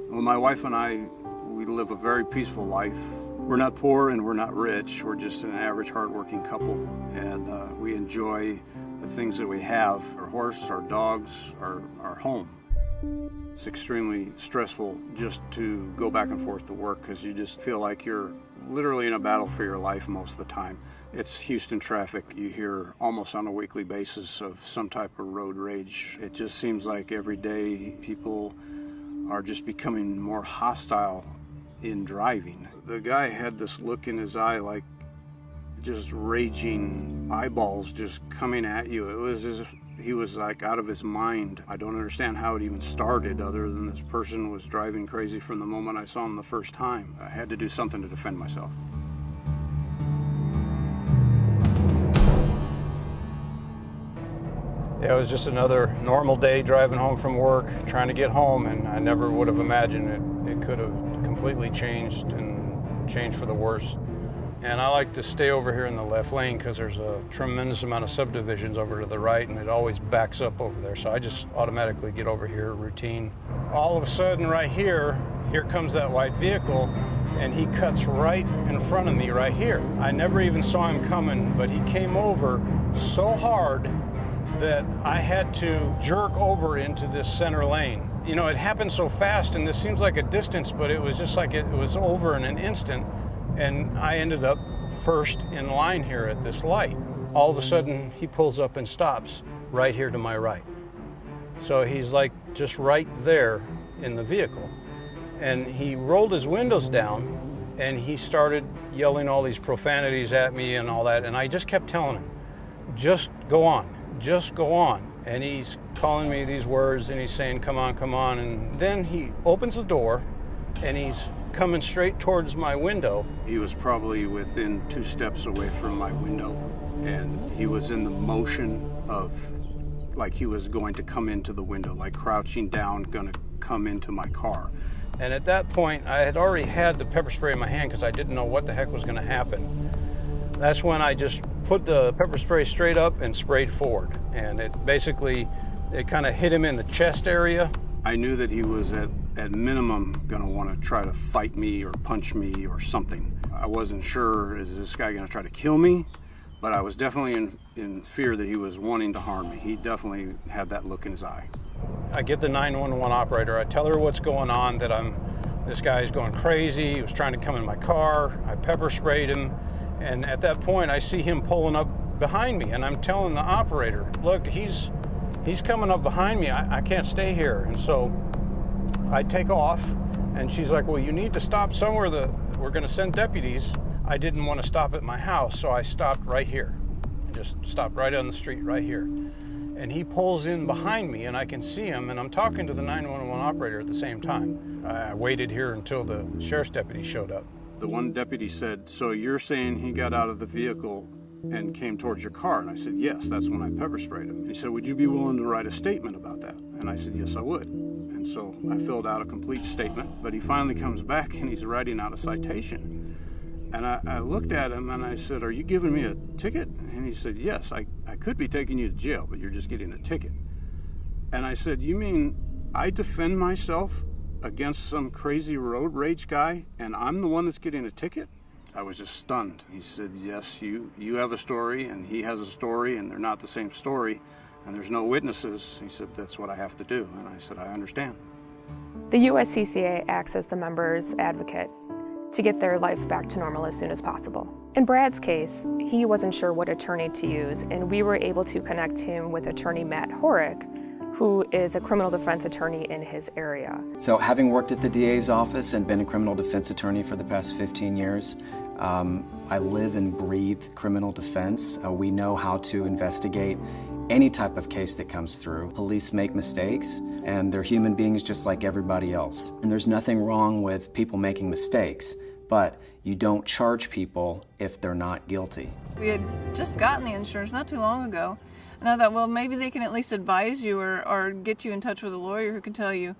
Well, my wife and I, we live a very peaceful life. We're not poor and we're not rich. We're just an average, hardworking couple, and we enjoy the things that we have: our horse, our dogs, our home. It's extremely stressful just to go back and forth to work because you just feel like you're literally in a battle for your life most of the time. It's Houston traffic. You hear almost on a weekly basis of some type of road rage. It just seems like every day people are just becoming more hostile in driving. The guy had this look in his eye, like just raging eyeballs just coming at you. It was as if he was like out of his mind. I don't understand how it even started, other than this person was driving crazy from the moment I saw him the first time. I had to do something to defend myself. Yeah, it was just another normal day driving home from work, trying to get home, and I never would have imagined it could have completely changed and changed for the worse. And I like to stay over here in the left lane because there's a tremendous amount of subdivisions over to the right, and it always backs up over there. So I just automatically get over here, routine. All of a sudden right here comes that white vehicle, and he cuts right in front of me right here. I never even saw him coming, but he came over so hard that I had to jerk over into this center lane. You know, it happened so fast, and this seems like a distance, but it was just like it was over in an instant. And I ended up first in line here at this light. All of a sudden, he pulls up and stops right here to my right. So he's like just right there in the vehicle. And he rolled his windows down and he started yelling all these profanities at me and all that. And I just kept telling him, just go on, just go on. And he's calling me these words and he's saying, come on, come on. And then he opens the door and he's coming straight towards my window. He was probably within 2 steps away from my window, and he was in the motion of like he was going to come into the window, like crouching down, gonna come into my car. And at that point, I had already had the pepper spray in my hand because I didn't know what the heck was gonna happen. That's when I just put the pepper spray straight up and sprayed forward. And it kind of hit him in the chest area. I knew that he was at minimum gonna want to try to fight me or punch me or something. I wasn't sure, is this guy gonna try to kill me? But I was definitely in fear that he was wanting to harm me. He definitely had that look in his eye. I get the 911 operator. I tell her what's going on, that this guy's going crazy. He was trying to come in my car. I pepper sprayed him. And at that point, I see him pulling up behind me. And I'm telling the operator, look, he's coming up behind me. I can't stay here. And so I take off, and she's like, well, you need to stop somewhere. We're going to send deputies. I didn't want to stop at my house, so I stopped right here. Just stopped right on the street right here. And he pulls in behind me, and I can see him, and I'm talking to the 911 operator at the same time. I waited here until the sheriff's deputy showed up. The one deputy said, so you're saying he got out of the vehicle and came towards your car? And I said, yes, that's when I pepper sprayed him. He said, would you be willing to write a statement about that? And I said, yes, I would. And so I filled out a complete statement, but he finally comes back and he's writing out a citation. And I looked at him and I said, are you giving me a ticket? And he said, yes, I could be taking you to jail, but you're just getting a ticket. And I said, you mean I defend myself against some crazy road rage guy and I'm the one that's getting a ticket? I was just stunned. He said, yes, you have a story and he has a story and they're not the same story and there's no witnesses. He said, that's what I have to do. And I said, I understand. The USCCA acts as the member's advocate to get their life back to normal as soon as possible. In Brad's case, he wasn't sure what attorney to use, and we were able to connect him with attorney Matt Horick, who is a criminal defense attorney in his area. So having worked at the DA's office and been a criminal defense attorney for the past 15 years, I live and breathe criminal defense. We know how to investigate any type of case that comes through. Police make mistakes, and they're human beings just like everybody else. And there's nothing wrong with people making mistakes, but you don't charge people if they're not guilty. We had just gotten the insurance not too long ago, and I thought, well, maybe they can at least advise you or get you in touch with a lawyer who can tell you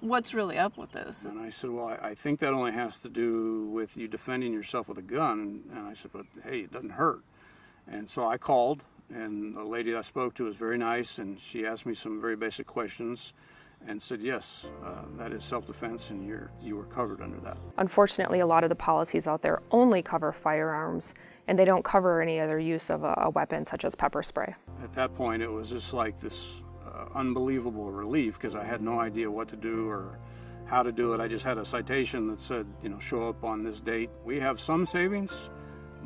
what's really up with this. And I said, well, I think that only has to do with you defending yourself with a gun. And I said, but hey, it doesn't hurt. And so I called, and the lady I spoke to was very nice, and she asked me some very basic questions. and said, yes, that is self-defense and you were covered under that. Unfortunately, a lot of the policies out there only cover firearms, and they don't cover any other use of a weapon such as pepper spray. At that point, it was just like this unbelievable relief, because I had no idea what to do or how to do it. I just had a citation that said, show up on this date. We have some savings,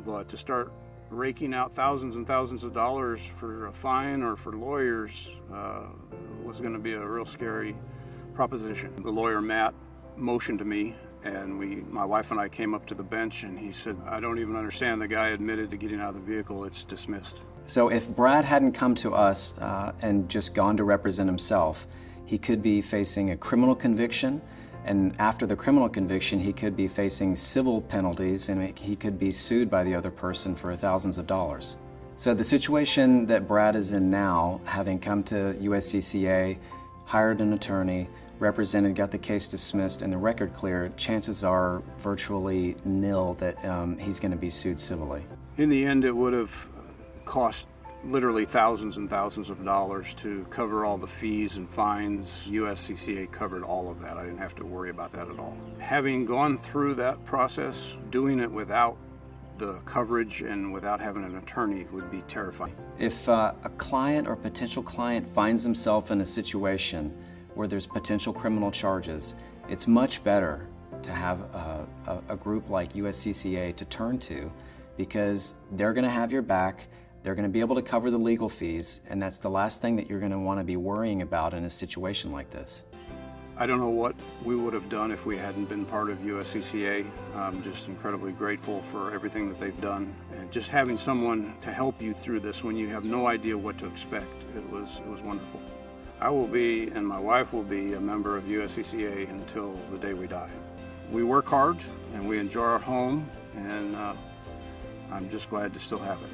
but to start raking out thousands and thousands of dollars for a fine or for lawyers was going to be a real scary proposition. The lawyer, Matt, motioned to me, and my wife and I came up to the bench, and he said, I don't even understand. The guy admitted to getting out of the vehicle. It's dismissed. So if Brad hadn't come to us and just gone to represent himself, he could be facing a criminal conviction, and after the criminal conviction, he could be facing civil penalties, and he could be sued by the other person for thousands of dollars. So the situation that Brad is in now, having come to USCCA, hired an attorney, represented, got the case dismissed, and the record cleared, chances are virtually nil that he's going to be sued civilly. In the end, it would have cost literally thousands and thousands of dollars to cover all the fees and fines. USCCA covered all of that. I didn't have to worry about that at all. Having gone through that process, doing it without the coverage and without having an attorney would be terrifying. If a client or potential client finds himself in a situation where there's potential criminal charges, it's much better to have a group like USCCA to turn to, because they're going to have your back. They're going to be able to cover the legal fees, and that's the last thing that you're going to want to be worrying about in a situation like this. I don't know what we would have done if we hadn't been part of USCCA. I'm just incredibly grateful for everything that they've done, and just having someone to help you through this when you have no idea what to expect. It was wonderful. I will be, and my wife will be, a member of USCCA until the day we die. We work hard and we enjoy our home, and I'm just glad to still have it.